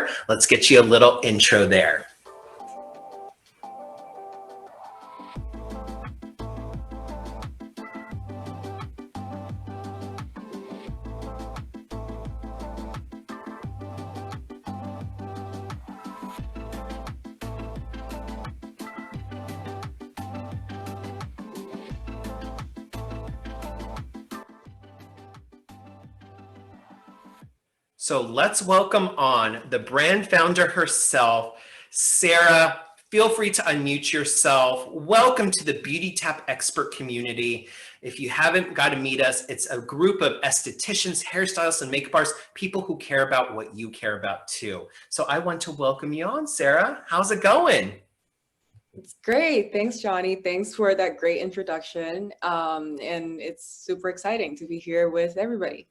Chapter. Let's get you a little intro there. So let's welcome on the brand founder herself, Sarah. Feel free to unmute yourself. Welcome to the Beautytap expert community. If you haven't got to meet us, it's a group of estheticians, hairstylists, and makeup artists, people who care about what you care about too. So I want to welcome you on, Sarah. How's it going? It's great. Thanks, Johnny. Thanks for that great introduction. And it's super exciting to be here with everybody.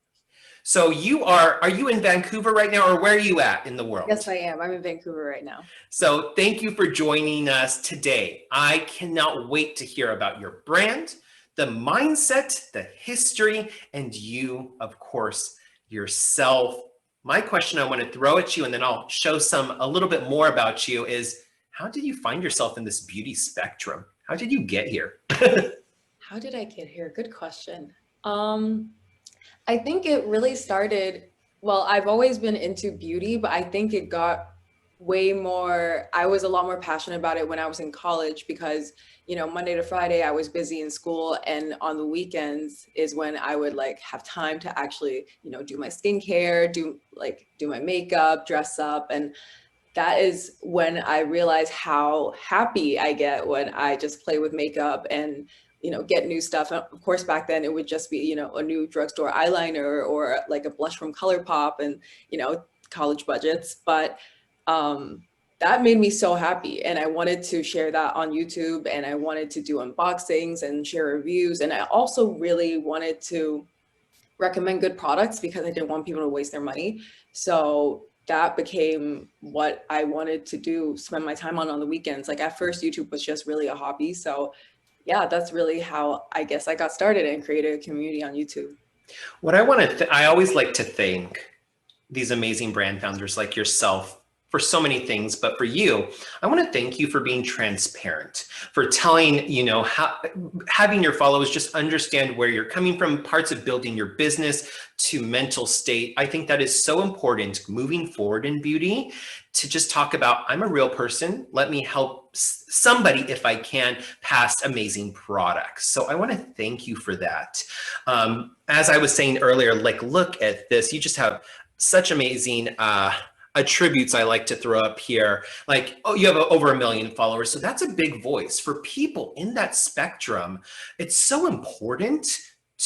So are you in Vancouver right now, or where are you at in the world? Yes, I am. I'm in Vancouver right now. So thank you for joining us today. I cannot wait to hear about your brand, the mindset, the history, and you, of course, yourself. My question I want to throw at you, and then I'll show a little bit more about you, is how did you find yourself in this beauty spectrum? How did you get here? How did I get here? Good question. I think it really started, well, I've always been into beauty, but I think it got way more, I was a lot more passionate about it when I was in college because, you know, Monday to Friday, I was busy in school, and on the weekends is when I would like have time to actually, you know, do my skincare, do my makeup, dress up. And that is when I realized how happy I get when I just play with makeup and, you know, get new stuff. And of course, back then it would just be, you know, a new drugstore eyeliner or like a blush from ColourPop and, you know, college budgets. But that made me so happy. And I wanted to share that on YouTube, and I wanted to do unboxings and share reviews. And I also really wanted to recommend good products because I didn't want people to waste their money. So that became what I wanted to do, spend my time on the weekends. Like at first, YouTube was just really a hobby. So yeah, that's really how I guess I got started and created a community on YouTube. What I always like to thank these amazing brand founders like yourself for so many things, but for you, I want to thank you for being transparent, for telling, you know, having your followers just understand where you're coming from, parts of building your business to mental state. I think that is so important moving forward in beauty, to just talk about, I'm a real person. Let me help somebody, if I can, pass amazing products. So I want to thank you for that. As I was saying earlier, like, look at this. You just have such amazing attributes I like to throw up here. Like, oh, you have over 1 million followers. So that's a big voice for people in that spectrum. It's so important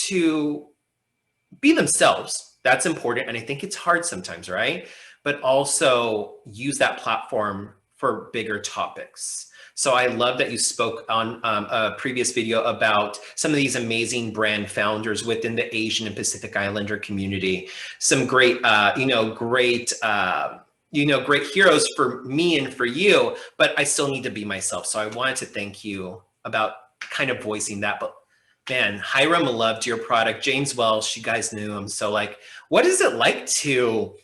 to be themselves. That's important. And I think it's hard sometimes, right? But also use that platform for bigger topics. So I love that you spoke on a previous video about some of these amazing brand founders within the Asian and Pacific Islander community. Some great, great heroes for me and for you, but I still need to be myself. So I wanted to thank you about kind of voicing that. But man, Hiram loved your product. James Welsh, you guys knew him. So like, what is it like to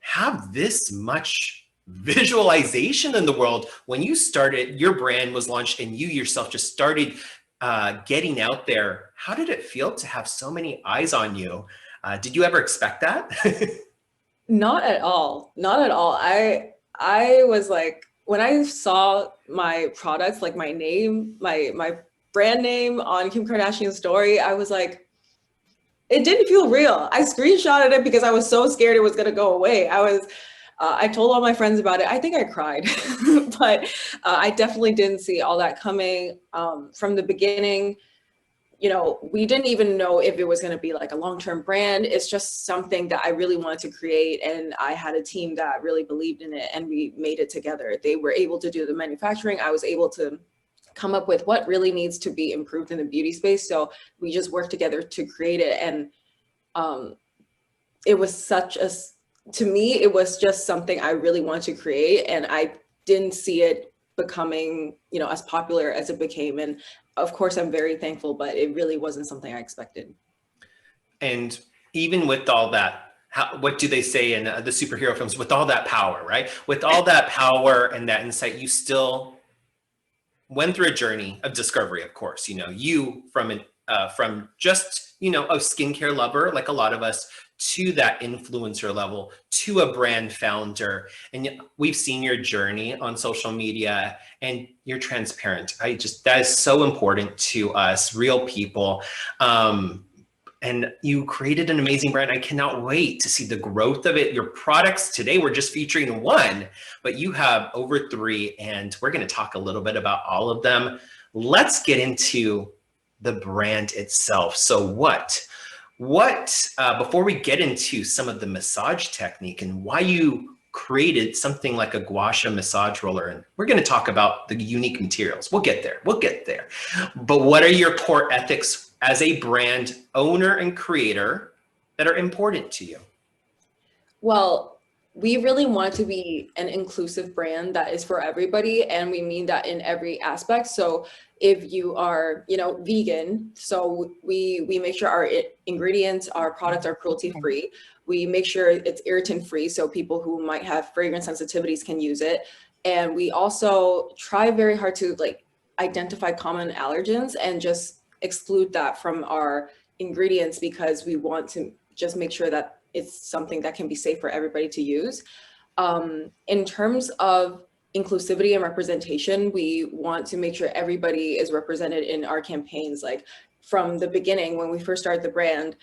have this much visualization in the world? When you started, your brand was launched and you yourself just started getting out there. How did it feel to have so many eyes on you? Did you ever expect that? Not at all. Not at all. I was like, when I saw my products, like my name, my brand name on Kim Kardashian's story, I was like, it didn't feel real. I screenshotted it because I was so scared it was going to go away. I told all my friends about it. I think I cried, but I definitely didn't see all that coming from the beginning. You know, we didn't even know if it was going to be like a long-term brand. It's just something that I really wanted to create. And I had a team that really believed in it, and we made it together. They were able to do the manufacturing. I was able to come up with what really needs to be improved in the beauty space. So we just worked together to create it. And it was to me, it was just something I really wanted to create. And I didn't see it becoming, you know, as popular as it became. And of course, I'm very thankful, but it really wasn't something I expected. And even with all that, what do they say in the superhero films? With all that power, right? With all that power and that insight, you still went through a journey of discovery, of course. You know, you from just, you know, a skincare lover, like a lot of us, to that influencer level, to a brand founder. And we've seen your journey on social media, and you're transparent. That is so important to us, real people. And you created an amazing brand. I cannot wait to see the growth of it. Your products today, we're just featuring one, but you have over 3, and we're going to talk a little bit about all of them. Let's get into the brand itself. So before we get into some of the massage technique and why you created something like a Gua Sha massage roller, and we're going to talk about the unique materials. We'll get there. But what are your core ethics as a brand owner and creator that are important to you? Well, we really want to be an inclusive brand that is for everybody, and we mean that in every aspect. So if you are, you know, vegan, so we make sure our ingredients, our products are cruelty free. We make sure it's irritant free, so people who might have fragrance sensitivities can use it. And we also try very hard to like identify common allergens and just exclude that from our ingredients, because we want to just make sure that it's something that can be safe for everybody to use. In terms of inclusivity and representation, we want to make sure everybody is represented in our campaigns. Like from the beginning, when we first started the brand,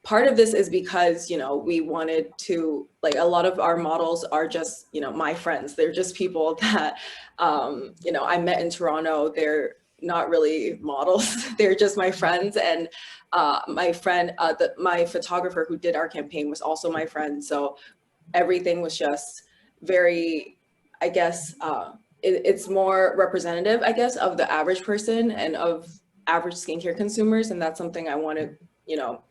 part of this is because, you know, we wanted to, like, a lot of our models are just, you know, my friends. They're just people that, you know, I met in Toronto. They're not really models. They're just my friends. And my friend, my photographer who did our campaign was also my friend. So everything was just very, I guess, it's more representative, I guess, of the average person and of average skincare consumers. And that's something I want to, you know,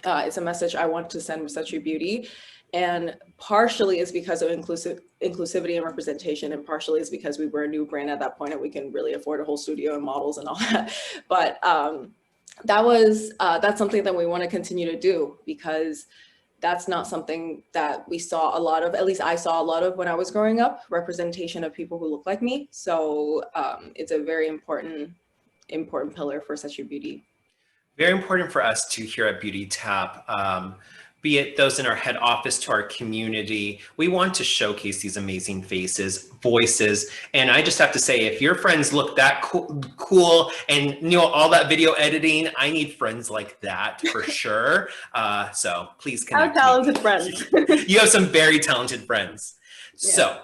it's a message I want to send with SACHEU Beauty. And partially is because of inclusivity and representation, and partially is because we were a new brand at that point and we can really afford a whole studio and models and all that. But that's something that we want to continue to do, because that's not something that we saw a lot of, at least I saw a lot of when I was growing up, representation of people who look like me. So it's a very important pillar for SACHEU Beauty. Very important for us to here at Beautytap, be it those in our head office to our community. We want to showcase these amazing faces, voices. And I just have to say, if your friends look that cool and, you know, all that video editing, I need friends like that for sure. So please connect. How talented friends. You have some very talented friends. Yeah. So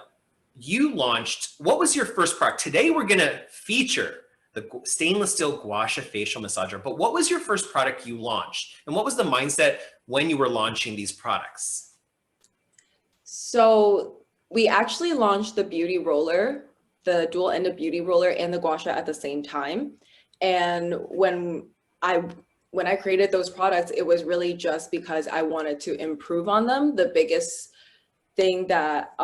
you launched, what was your first product? Today we're gonna feature the stainless steel Gua Sha facial massager. But what was your first product you launched? And what was the mindset when you were launching these products? So we actually launched the beauty roller, the dual ended beauty roller, and the Gua Sha at the same time. And when I created those products, it was really just because I wanted to improve on them. The biggest thing that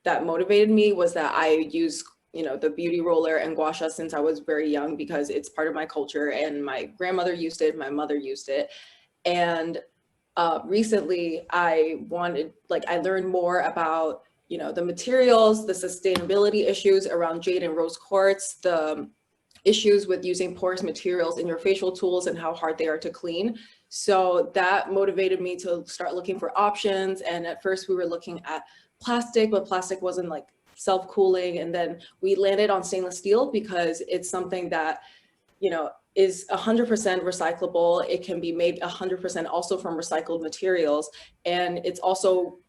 that motivated me was that I use, you know, the beauty roller and Gua Sha since I was very young, because it's part of my culture, and my grandmother used it, my mother used it. And recently I learned more about, you know, the materials, the sustainability issues around Jade and Rose Quartz, the issues with using porous materials in your facial tools and how hard they are to clean. So that motivated me to start looking for options. And at first we were looking at plastic, but plastic wasn't like self-cooling. And then we landed on stainless steel because it's something that, you know, is 100% recyclable. It can be made 100% also from recycled materials. And it's also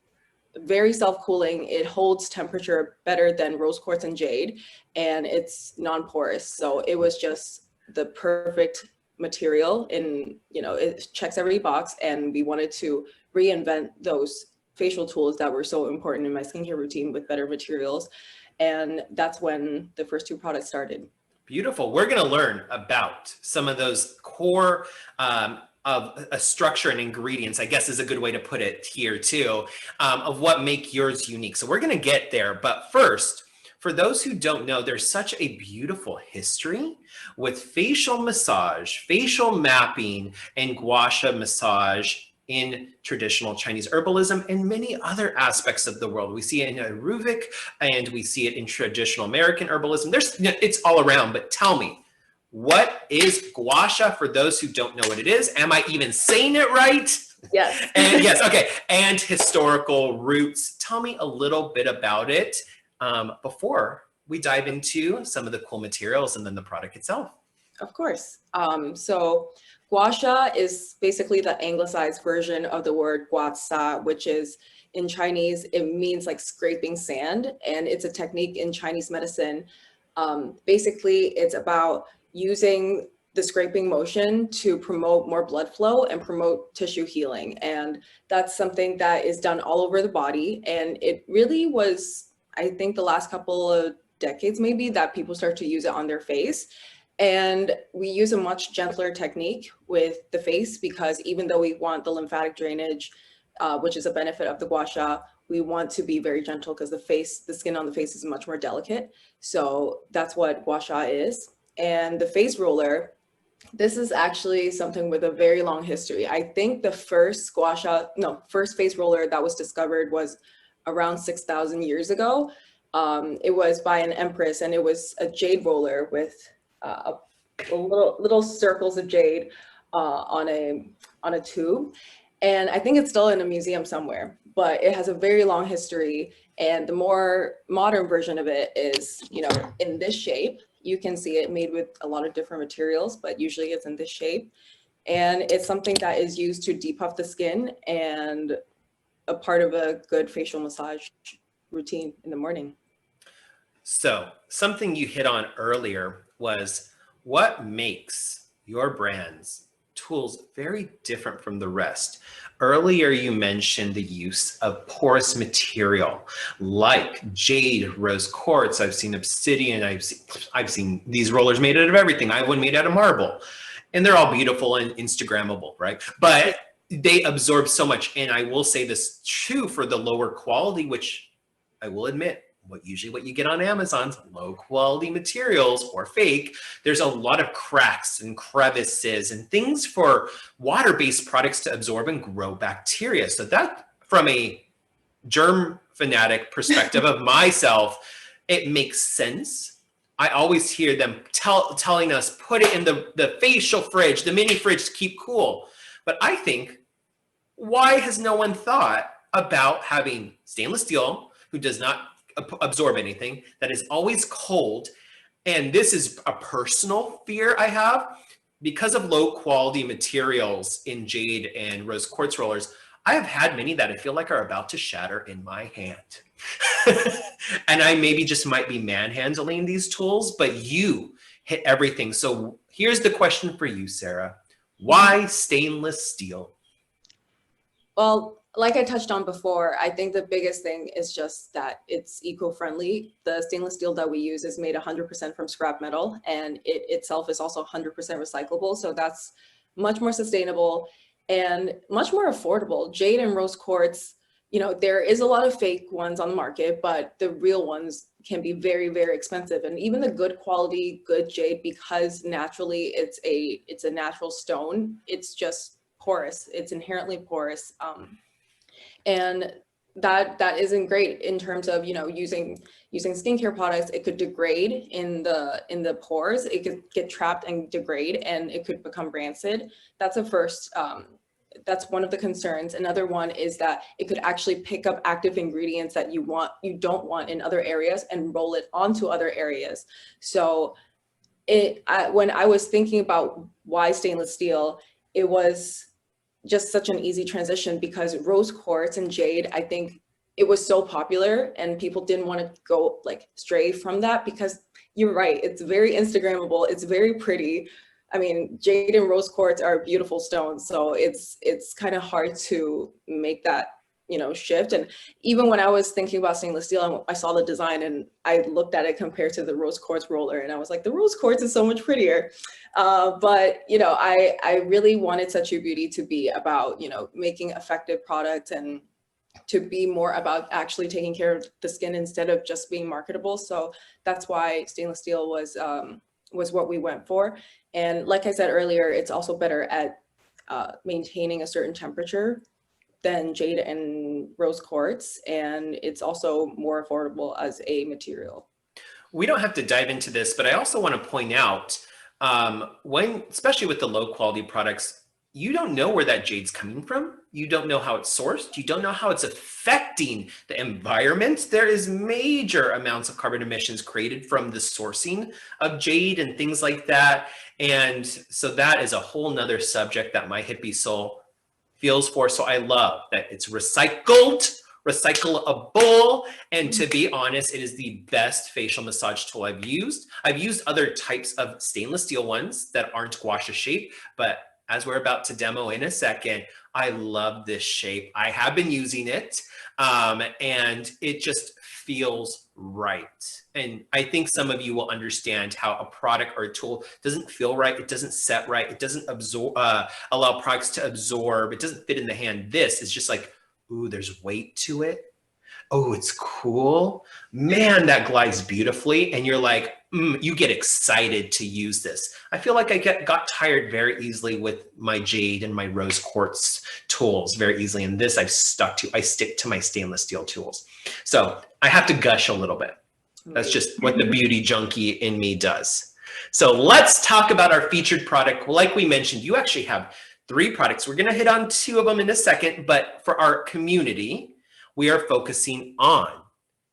very self-cooling. It holds temperature better than Rose Quartz and Jade, and it's non-porous. So it was just the perfect material, and, you know, it checks every box. And we wanted to reinvent those facial tools that were so important in my skincare routine with better materials. And that's when the first 2 products started. Beautiful. We're going to learn about some of those core of a structure and ingredients, I guess is a good way to put it here too, of what make yours unique. So we're going to get there. But first, for those who don't know, there's such a beautiful history with facial massage, facial mapping, and Gua Sha massage in traditional Chinese herbalism and many other aspects of the world. We see it in Ayurvedic and we see it in traditional American herbalism. It's all around, but tell me, what is Gua Sha for those who don't know what it is? Am I even saying it right? Yes. And yes, okay. And historical roots. Tell me a little bit about it before we dive into some of the cool materials and then the product itself. Of course. So Gua Sha is basically the anglicized version of the word Gua Sa, which is in Chinese, it means like scraping sand. And it's a technique in Chinese medicine. Basically, it's about using the scraping motion to promote more blood flow and promote tissue healing. And that's something that is done all over the body. And it really was, I think, the last couple of decades maybe that people start to use it on their face. And we use a much gentler technique with the face because even though we want the lymphatic drainage, which is a benefit of the Gua Sha, we want to be very gentle because the skin on the face is much more delicate. So that's what Gua Sha is. And the face roller, this is actually something with a very long history. I think the first first face roller that was discovered was around 6,000 years ago. It was by an empress, and it was a jade roller with little circles of jade on a tube. And I think it's still in a museum somewhere, but it has a very long history. And the more modern version of it is, in this shape. You can see it made with a lot of different materials, but usually it's in this shape. And it's something that is used to depuff the skin and a part of a good facial massage routine in the morning. So something you hit on earlier was what makes your brand's tools very different from the rest. Earlier, you mentioned the use of porous material like jade, rose quartz. I've seen obsidian. I've seen these rollers made out of everything. I have one made out of marble, and they're all beautiful and Instagrammable, right? But they absorb so much. And I will say this too for the lower quality, which I will admit, usually what you get on Amazon's low quality materials or fake, there's a lot of cracks and crevices and things for water-based products to absorb and grow bacteria. So that, from a germ fanatic perspective of myself, it makes sense. I always hear them telling us, put it in the facial fridge, the mini fridge to keep cool. But I think, why has no one thought about having stainless steel, who does not absorb anything, that is always cold? And this is a personal fear I have because of low quality materials in jade and rose quartz rollers. I have had many that I feel like are about to shatter in my hand. And I maybe just might be manhandling these tools, but you hit everything. So here's the question for you, Sarah. Why stainless steel? Well, like I touched on before, I think the biggest thing is just that it's eco-friendly. The stainless steel that we use is made 100% from scrap metal, and it itself is also 100% recyclable. So that's much more sustainable and much more affordable. Jade and rose quartz, there is a lot of fake ones on the market, but the real ones can be very, very expensive. And even the good quality, good jade, because naturally it's a natural stone, it's just porous. It's inherently porous. And that isn't great in terms of, using skincare products. It could degrade in the pores. It could get trapped and degrade, and it could become rancid. That's that's one of the concerns. Another one is that it could actually pick up active ingredients that you don't want in other areas and roll it onto other areas. So when I was thinking about why stainless steel, it was just such an easy transition because rose quartz and jade, I think it was so popular and people didn't want to go stray from that, because you're right, it's very Instagrammable, it's very pretty. I mean, jade and rose quartz are beautiful stones, so it's kind of hard to make that shift. And even when I was thinking about stainless steel, and I saw the design and I looked at it compared to the rose quartz roller, and I was like, the rose quartz is so much prettier. But I really wanted SACHEU Beauty to be about making effective products and to be more about actually taking care of the skin instead of just being marketable. So that's why stainless steel was what we went for. And like I said earlier, it's also better at maintaining a certain temperature than Jade and Rose Quartz, and it's also more affordable as a material. We don't have to dive into this, but I also want to point out when, especially with the low quality products, you don't know where that jade's coming from. You don't know how it's sourced. You don't know how it's affecting the environment. There is major amounts of carbon emissions created from the sourcing of jade and things like that. And so that is a whole nother subject that my hippie soul feels for. So I love that it's recyclable, and to be honest, it is the best facial massage tool I've used. I've used other types of stainless steel ones that aren't gua sha shape, but as we're about to demo in a second, I love this shape. I have been using it, and it just feels right. And I think some of you will understand how a product or a tool doesn't feel right. It doesn't set right. It doesn't absorb, allow products to absorb. It doesn't fit in the hand. This is just like, ooh, there's weight to it. Oh, it's cool. Man, that glides beautifully. And you're like, you get excited to use this. I feel like I got tired very easily with my Jade and my Rose Quartz tools very easily. And this I stick to my stainless steel tools. So I have to gush a little bit. That's just what the beauty junkie in me does. So let's talk about our featured product. Like we mentioned, you actually have 3 products. We're going to hit on 2 of them in a second, but for our community, we are focusing on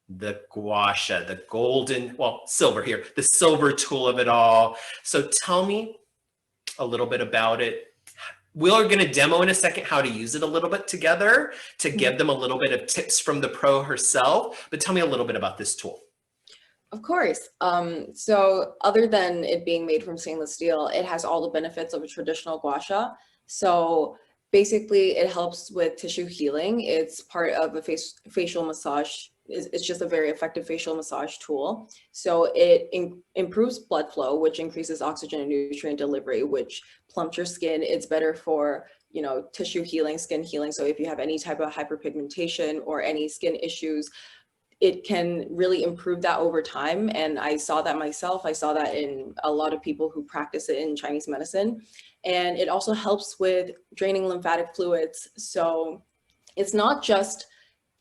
the gua sha, the golden, well, silver here, the silver tool of it all. So tell me a little bit about it. We're going to demo in a second how to use it a little bit together to give them a little bit of tips from the pro herself, but tell me a little bit about this tool. Of course. So other than it being made from stainless steel, it has all the benefits of a traditional gua sha. So basically it helps with tissue healing. It's part of a facial massage. It's just a very effective facial massage tool. So it improves blood flow, which increases oxygen and nutrient delivery, which plumps your skin. It's better for, tissue healing, skin healing. So if you have any type of hyperpigmentation or any skin issues, it can really improve that over time. And I saw that myself. I saw that in a lot of people who practice it in Chinese medicine. And it also helps with draining lymphatic fluids. So it's not just,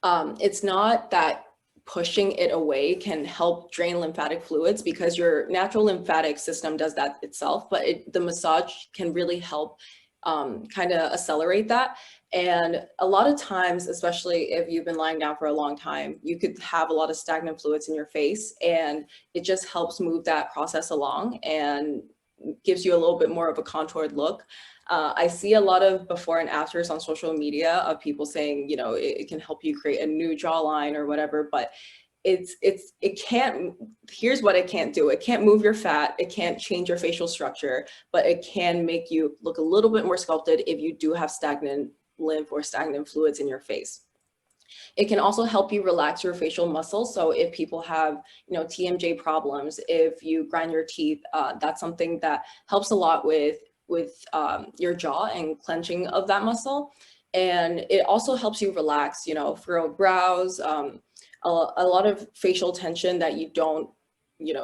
it's not that pushing it away can help drain lymphatic fluids, because your natural lymphatic system does that itself, but the massage can really help kind of accelerate that. And a lot of times, especially if you've been lying down for a long time, you could have a lot of stagnant fluids in your face, and it just helps move that process along and gives you a little bit more of a contoured look. I see a lot of before and afters on social media of people saying, it can help you create a new jawline or whatever, but it can't, here's what it can't do. It can't move your fat. It can't change your facial structure, but it can make you look a little bit more sculpted if you do have stagnant lymph or stagnant fluids in your face. It can also help you relax your facial muscles. So if people have, TMJ problems, if you grind your teeth, that's something that helps a lot with your jaw and clenching of that muscle. And it also helps you relax, furrow brows, a lot of facial tension that you don't,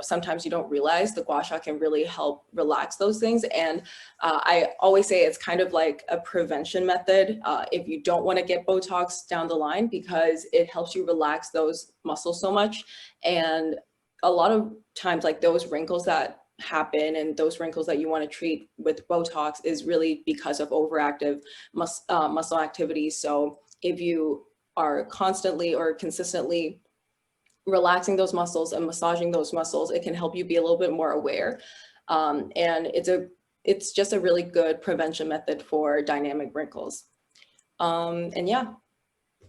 sometimes you don't realize. The gua sha can really help relax those things. And I always say it's kind of like a prevention method if you don't want to get Botox down the line, because it helps you relax those muscles so much. And a lot of times, like those wrinkles that happen and those wrinkles that you want to treat with Botox is really because of overactive muscle activity. So if you are constantly or consistently relaxing those muscles and massaging those muscles, it can help you be a little bit more aware. And it's just a really good prevention method for dynamic wrinkles. And yeah.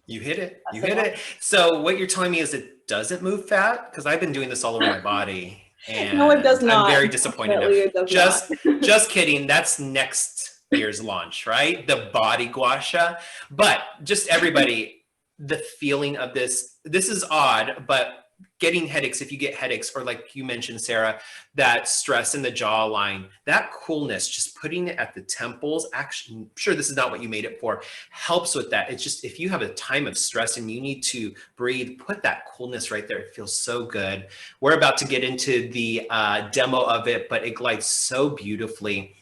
You hit it. You hit it. So what you're telling me is it doesn't move fat? Because I've been doing this all over my body. And no, it does not. I'm very disappointed now. Just kidding. That's next year's launch, right? The body gua sha. But just everybody, the feeling of this is odd, but getting headaches, if you get headaches, or like you mentioned, Sarah, that stress in the jawline, that coolness, just putting it at the temples, actually, I'm sure this is not what you made it for, helps with that. It's just, if you have a time of stress and you need to breathe, put that coolness right there. It feels so good. We're about to get into the demo of it, but it glides so beautifully.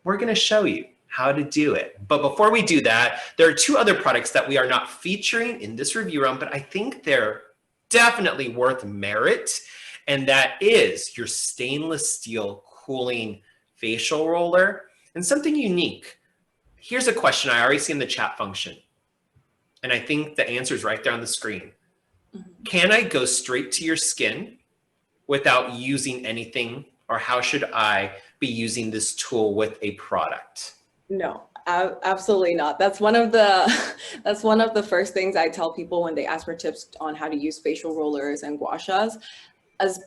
We're going to show you how to do it. But before we do that, there are two other products that we are not featuring in this review round, but I think they're definitely worth merit. And that is your stainless steel cooling facial roller and something unique. Here's a question I already see in the chat function. And I think the answer is right there on the screen. Can I go straight to your skin without using anything, or how should I be using this tool with a product? No, absolutely not. That's one of the first things I tell people when they ask for tips on how to use facial rollers and gua shas. As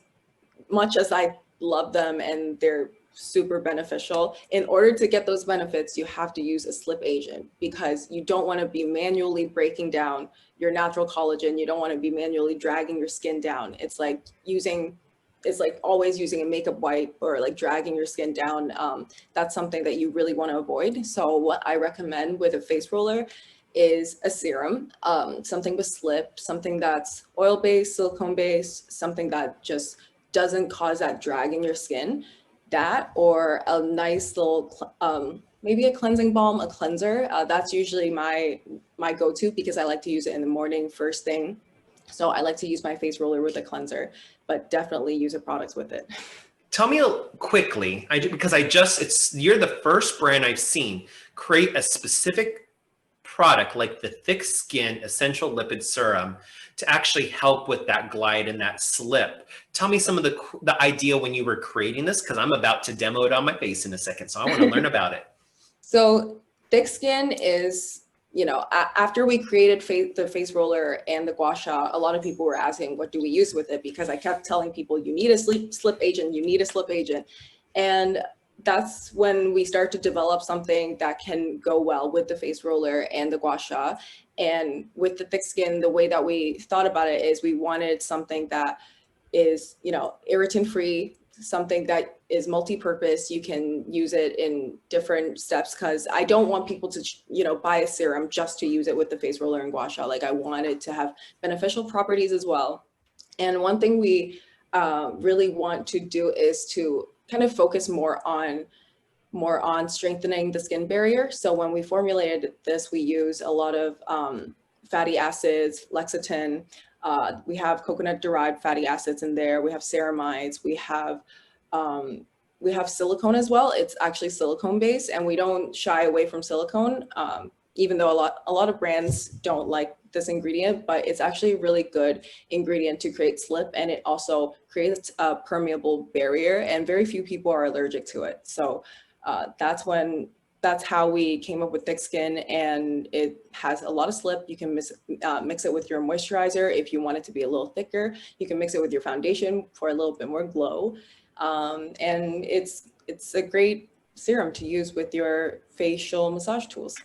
much as I love them and they're super beneficial, in order to get those benefits, you have to use a slip agent, because you don't want to be manually breaking down your natural collagen. You don't want to be manually dragging your skin down. It's like always using a makeup wipe or like dragging your skin down. That's something that you really want to avoid. So what I recommend with a face roller is a serum, something with slip, something that's oil-based, silicone-based, something that just doesn't cause that drag in your skin. That, or a nice little, maybe a cleansing balm, a cleanser. That's usually my go-to, because I like to use it in the morning first thing. So I like to use my face roller with a cleanser, but definitely use a product with it. Tell me quickly, you're the first brand I've seen create a specific product like the Thick Skin Essential Lipid Serum to actually help with that glide and that slip. Tell me some of the idea when you were creating this, because I'm about to demo it on my face in a second, so I want to learn about it. So Thick Skin is, after we created the face roller and the gua sha, a lot of people were asking, what do we use with it? Because I kept telling people, you need a slip agent, you need a slip agent. And that's when we start to develop something that can go well with the face roller and the gua sha. And with the Thick Skin, the way that we thought about it is we wanted something that is, irritant-free, something that is multi-purpose. You can use it in different steps, because I don't want people to, buy a serum just to use it with the face roller and gua sha. Like, I want it to have beneficial properties as well. And one thing we really want to do is to kind of focus more on strengthening the skin barrier. So when we formulated this, we use a lot of fatty acids, lecithin. We have coconut-derived fatty acids in there. We have ceramides. We have silicone as well. It's actually silicone-based, and we don't shy away from silicone, even though a lot of brands don't like this ingredient, but it's actually a really good ingredient to create slip, and it also creates a permeable barrier, and very few people are allergic to it. So that's how we came up with Thick Skin, and it has a lot of slip. You can mix it with your moisturizer if you want it to be a little thicker. You can mix it with your foundation for a little bit more glow. And it's a great serum to use with your facial massage tools.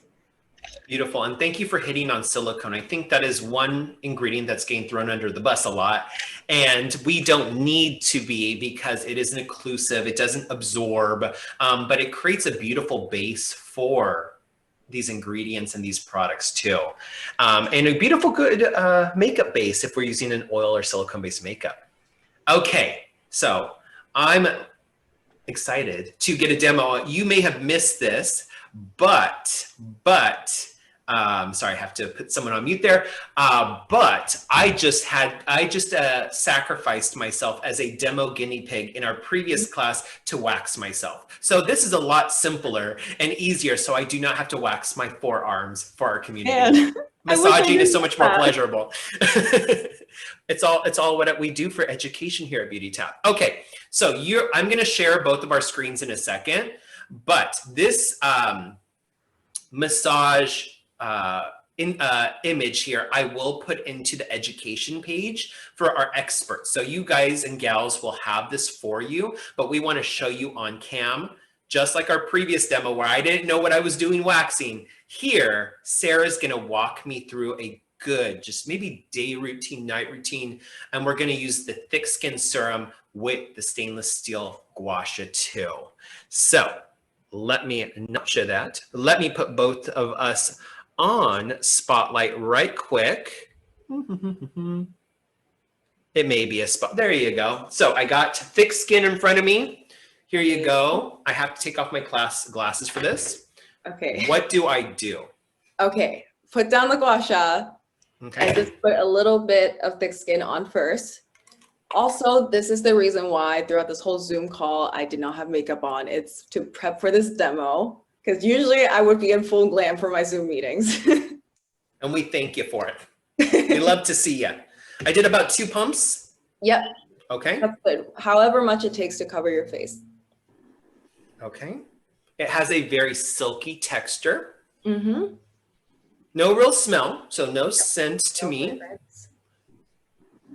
Beautiful. And thank you for hitting on silicone. I think that is one ingredient that's getting thrown under the bus a lot. And we don't need to be, because it isn't occlusive, it doesn't absorb, but it creates a beautiful base for these ingredients and these products too. And a beautiful, good makeup base if we're using an oil or silicone-based makeup. Okay, so I'm excited to get a demo. You may have missed this, but sorry, I have to put someone on mute there. But I just sacrificed myself as a demo guinea pig in our previous class to wax myself. So this is a lot simpler and easier, so I do not have to wax my forearms for our community. Man, massaging is so much more pleasurable. It's all what we do for education here at Beautytap. Okay, so I'm going to share both of our screens in a second, but this massage image here, I will put into the education page for our experts. So you guys and gals will have this for you, but we want to show you on cam, just like our previous demo where I didn't know what I was doing waxing. Here, Sarah's going to walk me through a good, just maybe day routine, night routine, and we're going to use the Thick Skin Serum with the stainless steel Gua Sha too. So let me not show that. Let me put both of us on spotlight right quick. It may be a spot. There you go. So I got Thick Skin in front of me. Here you go. I have to take off my glasses for this. Okay. What do I do? Okay. Put down the gua sha Okay. and just put a little bit of thick skin on first. Also, this is the reason why throughout this whole Zoom call, I did not have makeup on. It's to prep for this demo, because usually I would be in full glam for my Zoom meetings. And we thank you for it. We love to see you. I did about 2 pumps. Yep. Okay. That's good. However much it takes to cover your face. Okay. It has a very silky texture. Mm-hmm. No real smell, so no scent to me.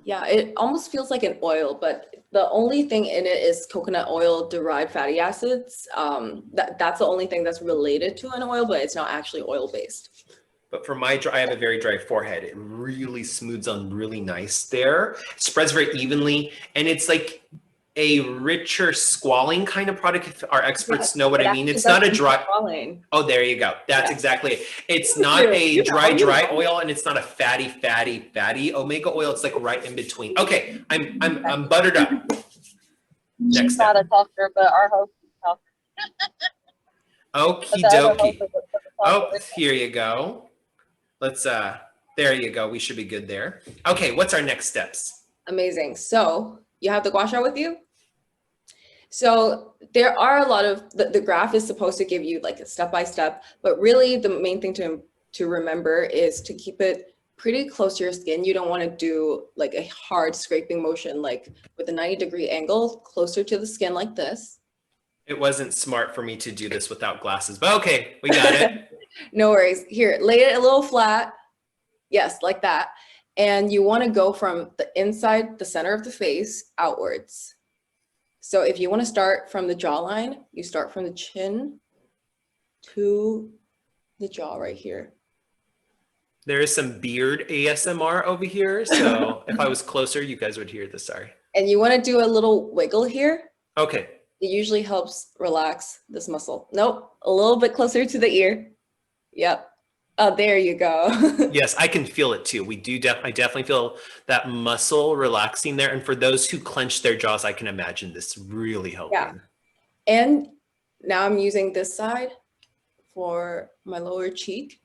Yeah, it almost feels like an oil, but the only thing in it is coconut oil derived fatty acids. That's the only thing that's related to an oil, but it's not actually oil based. But for my dry, I have a very dry forehead. It really smooths on really nice there. It spreads very evenly, and it's like a richer squalling kind of product, if our experts know what I mean. It's not a dry squalling. Oh, there you go. That's exactly it. It's not a dry oil, and it's not a fatty omega oil. It's like right in between. Okay, I'm buttered up. She's not a talker, but our host is a talker. Okie dokie. Oh, here you go. Let's there you go. We should be good there. Okay, what's our next steps? Amazing. So you have the gua sha with you? So there are a lot of, the graph is supposed to give you like a step-by-step, but really the main thing to remember is to keep it pretty close to your skin. You don't want to do like a hard scraping motion, like with a 90-degree angle closer to the skin like this. It wasn't smart for me to do this without glasses, but okay, we got it. No worries. Here, lay it a little flat. Yes, like that. And you want to go from the inside, the center of the face, outwards. So if you want to start from the jawline, you start from the chin to the jaw right here. There is some beard ASMR over here, so if I was closer, you guys would hear this, sorry. And you want to do a little wiggle here. Okay. It usually helps relax this muscle. Nope, a little bit closer to the ear. Yep. Oh, there you go. Yes, I can feel it too. I definitely feel that muscle relaxing there. And for those who clench their jaws, I can imagine this really helping. Yeah. And now I'm using this side for my lower cheek.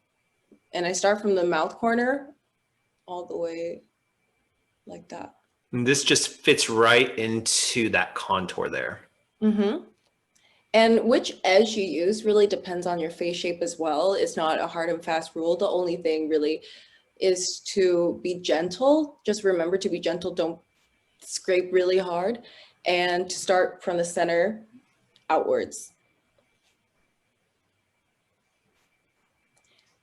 And I start from the mouth corner all the way like that. And this just fits right into that contour there. Mm-hmm. And which edge you use really depends on your face shape as well. It's not a hard and fast rule. The only thing really is to be gentle. Just remember to be gentle. Don't scrape really hard. And to start from the center outwards.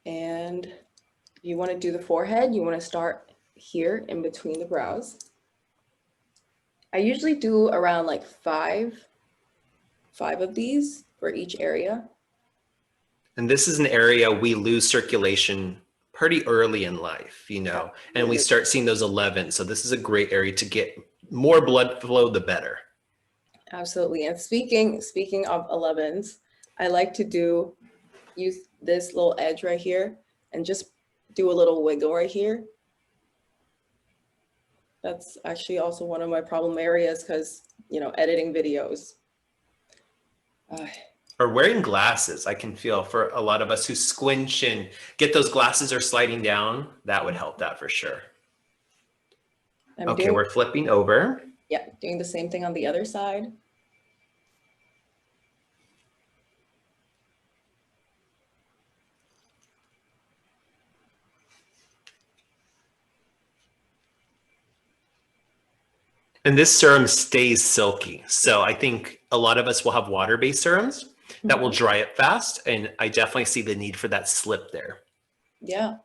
And if you want to do the forehead, you want to start here in between the brows. I usually do around like five of these for each area. And this is an area we lose circulation pretty early in life, you know, and we start seeing those 11. So this is a great area to get more blood flow, the better. Absolutely. And speaking of 11s, I like to use this little edge right here and just do a little wiggle right here. That's actually also one of my problem areas because, you know, editing videos. Or wearing glasses, I can feel for a lot of us who squinch and get those glasses are sliding down, that would help that for sure. Okay, we're flipping over. Yeah, doing the same thing on the other side. And this serum stays silky. So I think a lot of us will have water-based serums that will dry it fast. And I definitely see the need for that slip there. Yeah.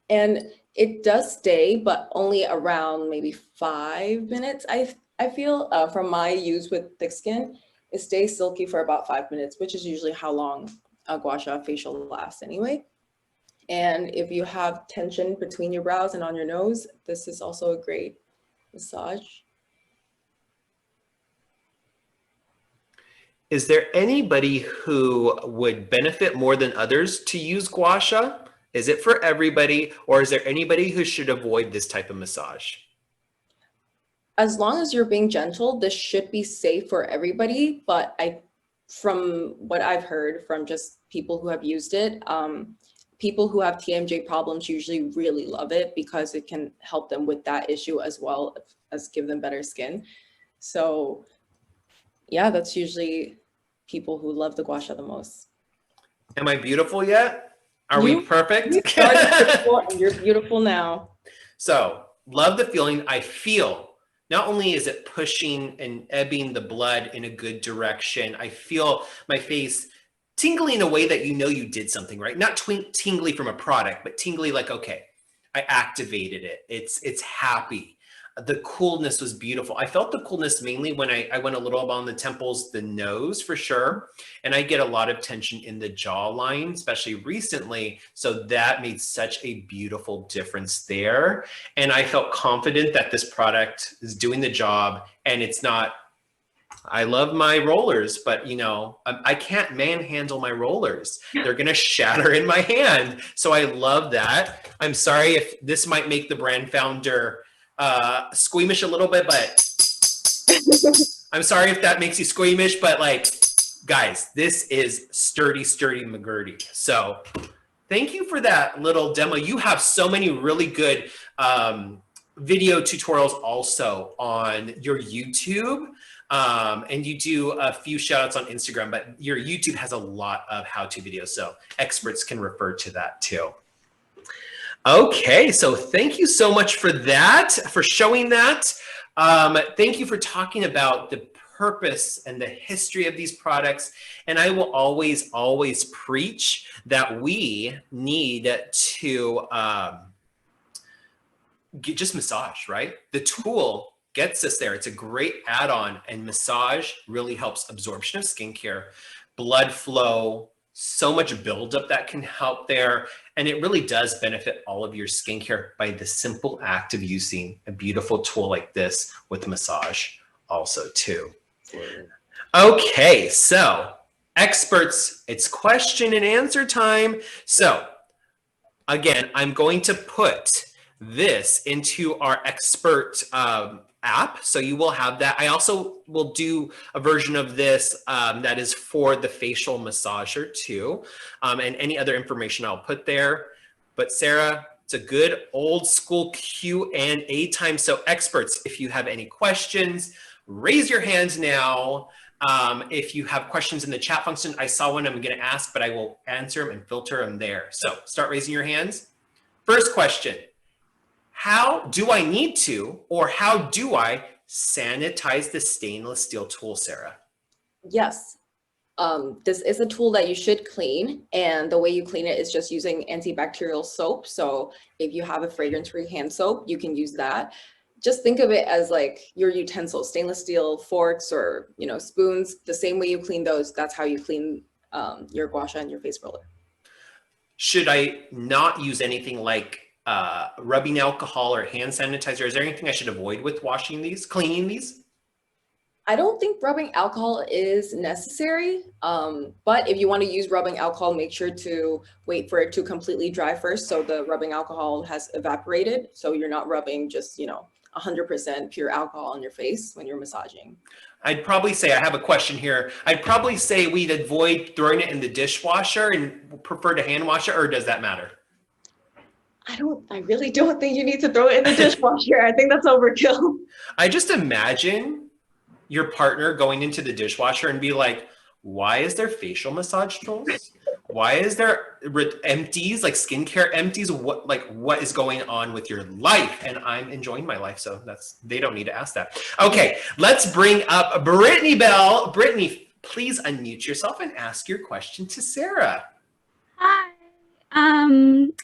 And it does stay, but only around maybe 5 minutes. I feel from my use with thick skin, it stays silky for about 5 minutes, which is usually how long a gua sha facial lasts anyway. And if you have tension between your brows and on your nose, this is also a great massage. Is there anybody who would benefit more than others to use gua sha? Is it for everybody, or is there anybody who should avoid this type of massage? As long as you're being gentle, this should be safe for everybody, but I from what I've heard from just people who have used it, people who have TMJ problems usually really love it because it can help them with that issue as well as give them better skin. So yeah, that's usually people who love the gua sha the most. Am I beautiful yet? Are we perfect? You started beautiful and you're beautiful now. So love the feeling. I feel not only is it pushing and ebbing the blood in a good direction, I feel my face tingly in a way that you know you did something right. Not tingly from a product, but tingly like, okay, I activated it. It's happy. The coolness was beautiful. I felt the coolness mainly when I went a little up on the temples, the nose for sure. And I get a lot of tension in the jawline, especially recently. So that made such a beautiful difference there. And I felt confident that this product is doing the job, and it's not, I love my rollers, but you know, I can't manhandle my rollers. They're going to shatter in my hand. So I love that. I'm sorry if this might make the brand founder squeamish a little bit, but I'm sorry if that makes you squeamish, but like, guys, this is sturdy McGurdy. So thank you for that little demo. You have so many really good video tutorials also on your YouTube. And you do a few shout outs on Instagram, but your YouTube has a lot of how-to videos. So experts can refer to that too. Okay, so thank you so much for that, for showing that. Thank you for talking about the purpose and the history of these products. And I will always preach that we need to just massage, right? The tool gets us there. It's a great add-on, and massage really helps absorption of skincare, blood flow, so much buildup that can help there. And it really does benefit all of your skincare by the simple act of using a beautiful tool like this with massage also too. Okay, so experts, it's question and answer time. So again, I'm going to put this into our expert app. So you will have that. I also will do a version of this that is for the facial massager too. And any other information I'll put there. But Sarah, it's a good old school Q&A time. So experts, if you have any questions, raise your hands now. If you have questions in the chat function, I saw one I'm going to ask, but I will answer them and filter them there. So start raising your hands. First question. How do I need to, or how do I sanitize the stainless steel tool, Sarah? Yes, this is a tool that you should clean, and the way you clean it is just using antibacterial soap. So if you have a fragrance-free hand soap, you can use that. Just think of it as like your utensils, stainless steel forks or spoons. The same way you clean those, that's how you clean your gua sha and your face roller. Should I not use anything like rubbing alcohol or hand sanitizer? Is there anything I should avoid with washing these, cleaning these? I don't think rubbing alcohol is necessary, but if you want to use rubbing alcohol, make sure to wait for it to completely dry first, so the rubbing alcohol has evaporated, so you're not rubbing just 100% pure alcohol on your face when you're massaging. I'd probably say, I have a question here. I'd probably say we'd avoid throwing it in the dishwasher and prefer to hand wash it, or does that matter? I really don't think you need to throw it in the dishwasher. I think that's overkill. I just imagine your partner going into the dishwasher and be like, why is there facial massage tools? Why is there empties, like skincare empties? What is going on with your life? And I'm enjoying my life, so they don't need to ask that. Okay, let's bring up Brittany Bell. Brittany, please unmute yourself and ask your question to Sarah. Hi.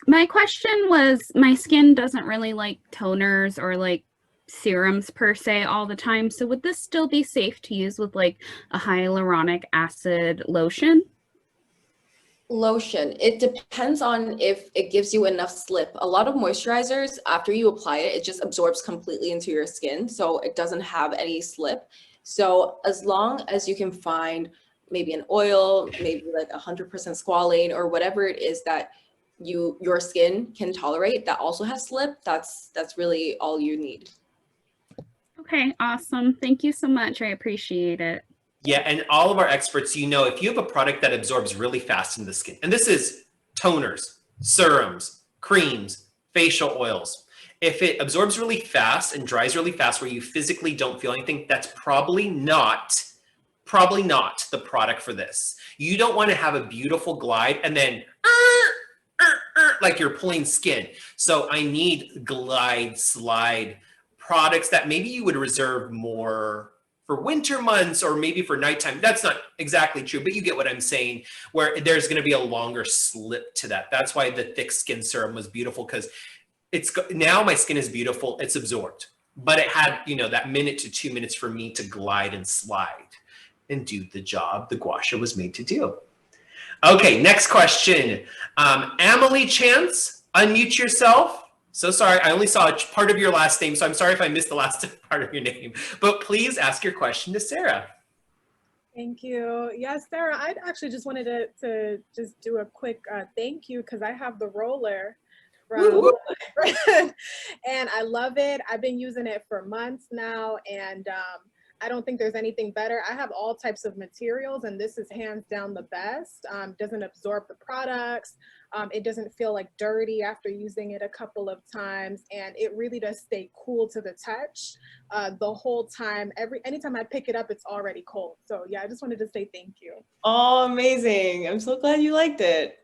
My question was, my skin doesn't really like toners or like serums per se all the time. So would this still be safe to use with like a hyaluronic acid lotion? Lotion. It depends on if it gives you enough slip. A lot of moisturizers, after you apply it, it just absorbs completely into your skin. So it doesn't have any slip. So as long as you can find maybe an oil, maybe like 100% squalane or whatever it is that your skin can tolerate that also has slip, that's really all you need. Okay, awesome. Thank you so much. I appreciate it. Yeah, and all of our experts, you know, if you have a product that absorbs really fast in the skin, and this is toners, serums, creams, facial oils. If it absorbs really fast and dries really fast where you physically don't feel anything, that's probably not the product for this. You don't want to have a beautiful glide and then like you're pulling skin. So I need glide, slide products that maybe you would reserve more for winter months or maybe for nighttime. That's not exactly true, but you get what I'm saying, where there's going to be a longer slip to that. That's why the thick skin serum was beautiful, because now my skin is beautiful, it's absorbed, but it had, you know, that minute to 2 minutes for me to glide and slide and do the job the gua sha was made to do. Okay, next question. Emily Chance, unmute yourself. So sorry, I only saw part of your last name, so I'm sorry if I missed the last part of your name, but please ask your question to Sarah. Thank you. Yes, Sarah, I actually just wanted to just do a quick thank you, because I have the roller from and I love it. I've been using it for months now, and I don't think there's anything better. I have all types of materials, and this is hands down the best. Doesn't absorb the products. It doesn't feel like dirty after using it a couple of times, and it really does stay cool to the touch the whole time. Anytime I pick it up, it's already cold. So yeah, I just wanted to say thank you. Oh, amazing. I'm so glad you liked it.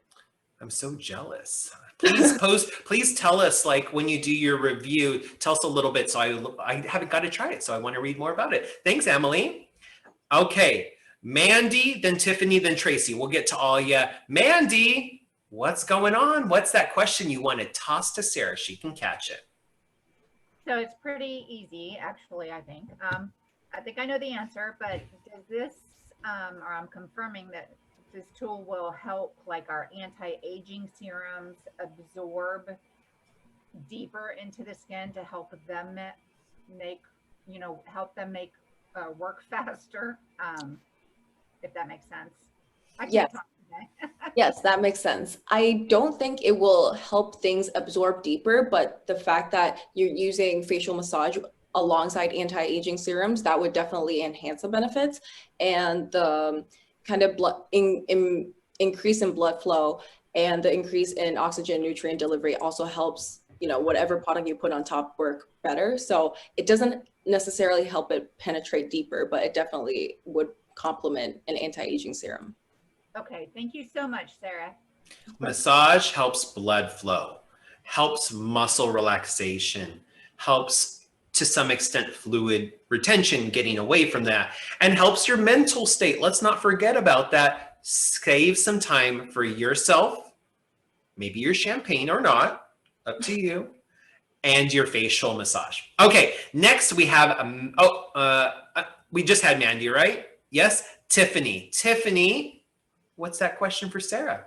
I'm so jealous. Please tell us, like, when you do your review, tell us a little bit. So I haven't got to try it, so I want to read more about it. Thanks, Emily. Okay, Mandy, then Tiffany, then Tracy. We'll get to all you. Mandy, what's going on? What's that question you want to toss to Sarah? She can catch it. So it's pretty easy, actually, I think. I think I know the answer, but does this, or I'm confirming that this tool will help like our anti-aging serums absorb deeper into the skin to help them make, help them make work faster, if that makes sense. I can't talk today. Yes, that makes sense. I don't think it will help things absorb deeper, but the fact that you're using facial massage alongside anti-aging serums, that would definitely enhance the benefits. And the kind of increase in blood flow and the increase in oxygen nutrient delivery also helps, whatever product you put on top work better. So it doesn't necessarily help it penetrate deeper, but it definitely would complement an anti-aging serum. Okay, thank you so much, Sarah. Massage helps blood flow, helps muscle relaxation, helps to some extent fluid retention, getting away from that, and helps your mental state. Let's not forget about that. Save some time for yourself, maybe your champagne or not, up to you, and your facial massage. Okay, next we have, we just had Mandy, right? Yes, Tiffany. Tiffany, what's that question for Sarah?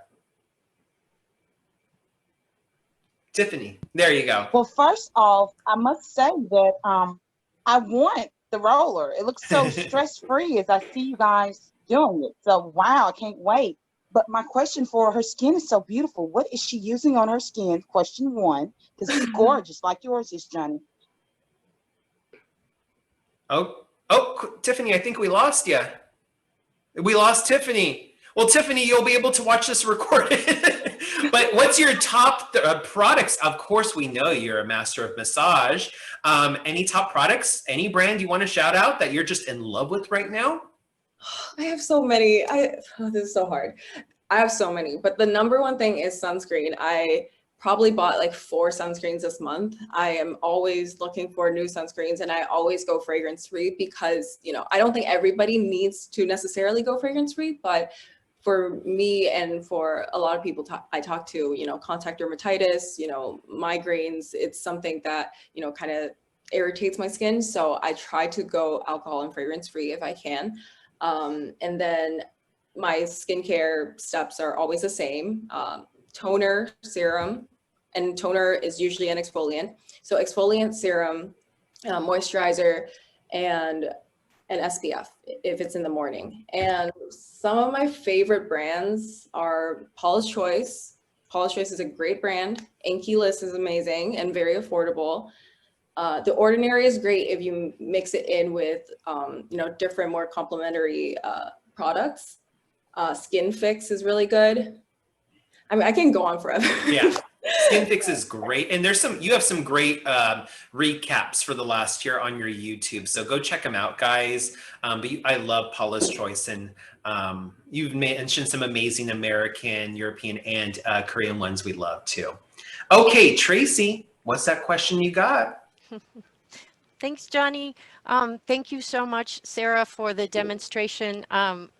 Tiffany, there you go. Well, first off, I must say that I want the roller. It looks so stress-free as I see you guys doing it. So, wow, I can't wait. But my question for her skin is so beautiful. What is she using on her skin? Question one, because it's gorgeous, like yours is, Johnny. Oh, Tiffany, I think we lost you. We lost Tiffany. Well, Tiffany, you'll be able to watch this recorded. But what's your top products? Of course, we know you're a master of massage. Any top products, any brand you want to shout out that you're just in love with right now? I have so many. This is so hard. I have so many, but the number one thing is sunscreen. I probably bought like 4 sunscreens this month. I am always looking for new sunscreens, and I always go fragrance-free because, I don't think everybody needs to necessarily go fragrance-free, but for me and for a lot of people I talk to, contact dermatitis, migraines, it's something that, kind of irritates my skin. So I try to go alcohol and fragrance free if I can. And then my skincare steps are always the same. Toner, serum, and toner is usually an exfoliant. So exfoliant, serum, moisturizer, and an SPF if it's in the morning. And some of my favorite brands are Paula's Choice. Paula's Choice is a great brand. Inky List is amazing and very affordable. The Ordinary is great if you mix it in with, you know, different, more complementary products. Skin Fix is really good. I mean, I can go on forever. Yeah. Skin Fix is great. And you have some great recaps for the last year on your YouTube. So go check them out, guys. But I love Paula's Choice. And you've mentioned some amazing American, European, and Korean ones we love too. Okay, Tracy, what's that question you got? Thanks, Johnny. Thank you so much, Sarah, for the demonstration. And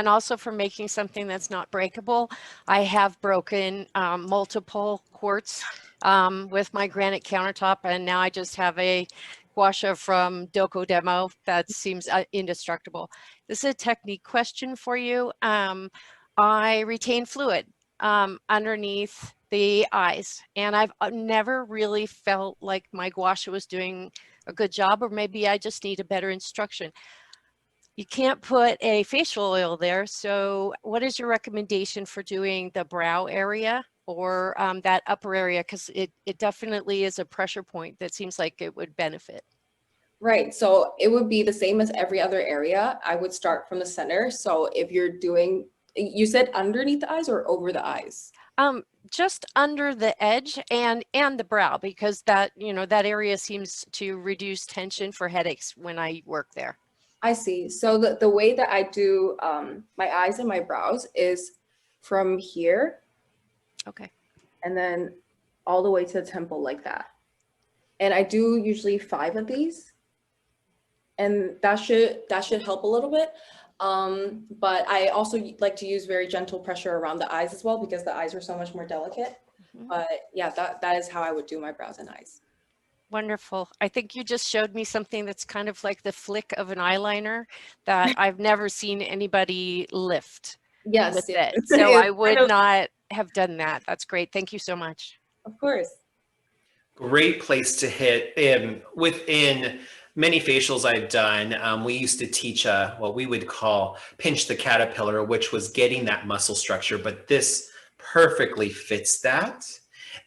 also for making something that's not breakable. I have broken multiple quartz with my granite countertop, and now I just have a Gua Sha from Doko Demo that seems indestructible. This is a technique question for you. I retain fluid underneath the eyes, and I've never really felt like my Gua Sha was doing a good job, or maybe I just need a better instruction. You can't put a facial oil there, so what is your recommendation for doing the brow area or that upper area? Because it definitely is a pressure point that seems like it would benefit. Right, so it would be the same as every other area. I would start from the center. So if you're doing, you said underneath the eyes or over the eyes? Just under the edge and the brow, because that, you know, that area seems to reduce tension for headaches when I work there. I see. So the way that I do my eyes and my brows is from here. Okay. And then all the way to the temple like that. And I do usually 5 of these. And that should help a little bit. But I also like to use very gentle pressure around the eyes as well, because the eyes are so much more delicate. Mm-hmm. But yeah, that is how I would do my brows and eyes. Wonderful. I think you just showed me something that's kind of like the flick of an eyeliner that I've never seen anybody lift. Yes. With it. So I would not have done that. That's great. Thank you so much. Of course. Great place to hit. Within many facials I've done, we used to teach what we would call pinch the caterpillar, which was getting that muscle structure, but this perfectly fits that.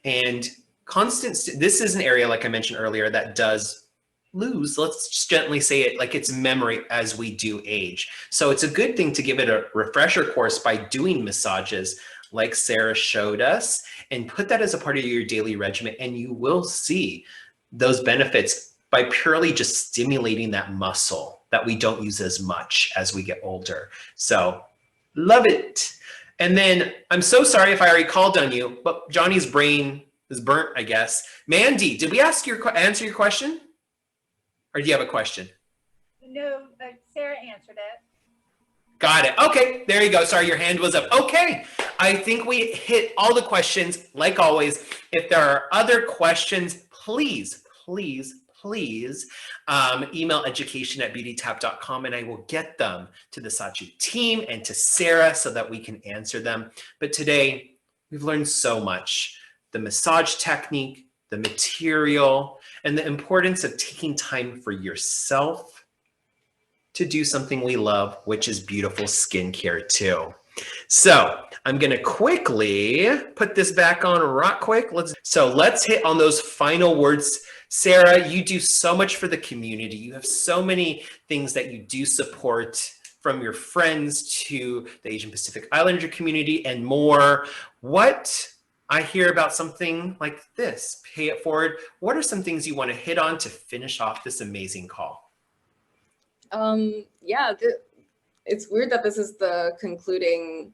And this is an area, like I mentioned earlier, that does lose, let's just gently say it, like it's memory as we do age. So it's a good thing to give it a refresher course by doing massages like Sarah showed us, and put that as a part of your daily regimen, and you will see those benefits by purely just stimulating that muscle that we don't use as much as we get older. So love it. And then I'm so sorry if I already called on you, but Johnny's brain is burnt, I guess. Mandy, did we answer your question? Or do you have a question? No, Sarah answered it. Got it. Okay, there you go. Sorry, your hand was up. Okay, I think we hit all the questions. Like always, if there are other questions, please email education@beautytap.com, and I will get them to the SACHEU team and to Sarah so that we can answer them. But today, we've learned so much. The massage technique, the material, and the importance of taking time for yourself to do something we love, which is beautiful skincare too. So I'm gonna quickly put this back on right quick. Let's hit on those final words. Sarah, you do so much for the community. You have so many things that you do support, from your friends to the Asian Pacific Islander community and more. What I hear about something like this, pay it forward. What are some things you want to hit on to finish off this amazing call? Yeah, it's weird that this is the concluding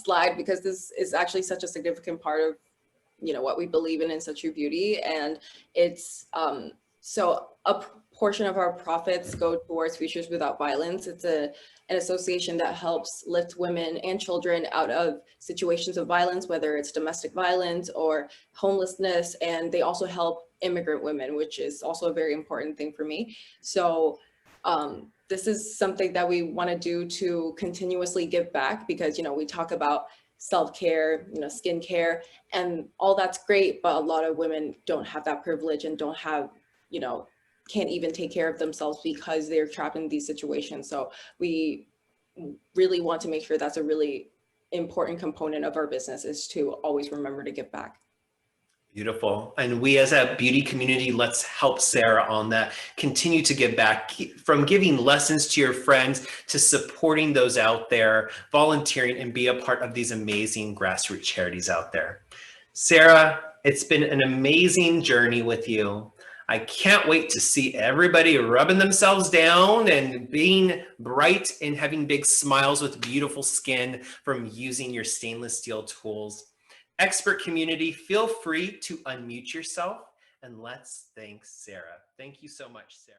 slide, because this is actually such a significant part of, you know, what we believe in SACHEU Beauty. And it's so a portion of our profits go towards Futures Without Violence. It's an association that helps lift women and children out of situations of violence, whether it's domestic violence or homelessness. And they also help immigrant women, which is also a very important thing for me. So this is something that we want to do to continuously give back, because, you know, we talk about self-care, you know, skincare, and all that's great, but a lot of women don't have that privilege and don't have, you know, can't even take care of themselves because they're trapped in these situations. So we really want to make sure that's a really important component of our business, is to always remember to give back. Beautiful. And we as a beauty community, let's help Sarah on that. Continue to give back, from giving lessons to your friends to supporting those out there, volunteering, and be a part of these amazing grassroots charities out there. Sarah, it's been an amazing journey with you. I can't wait to see everybody rubbing themselves down and being bright and having big smiles with beautiful skin from using your stainless steel tools. Expert community, feel free to unmute yourself and let's thank Sarah. Thank you so much, Sarah.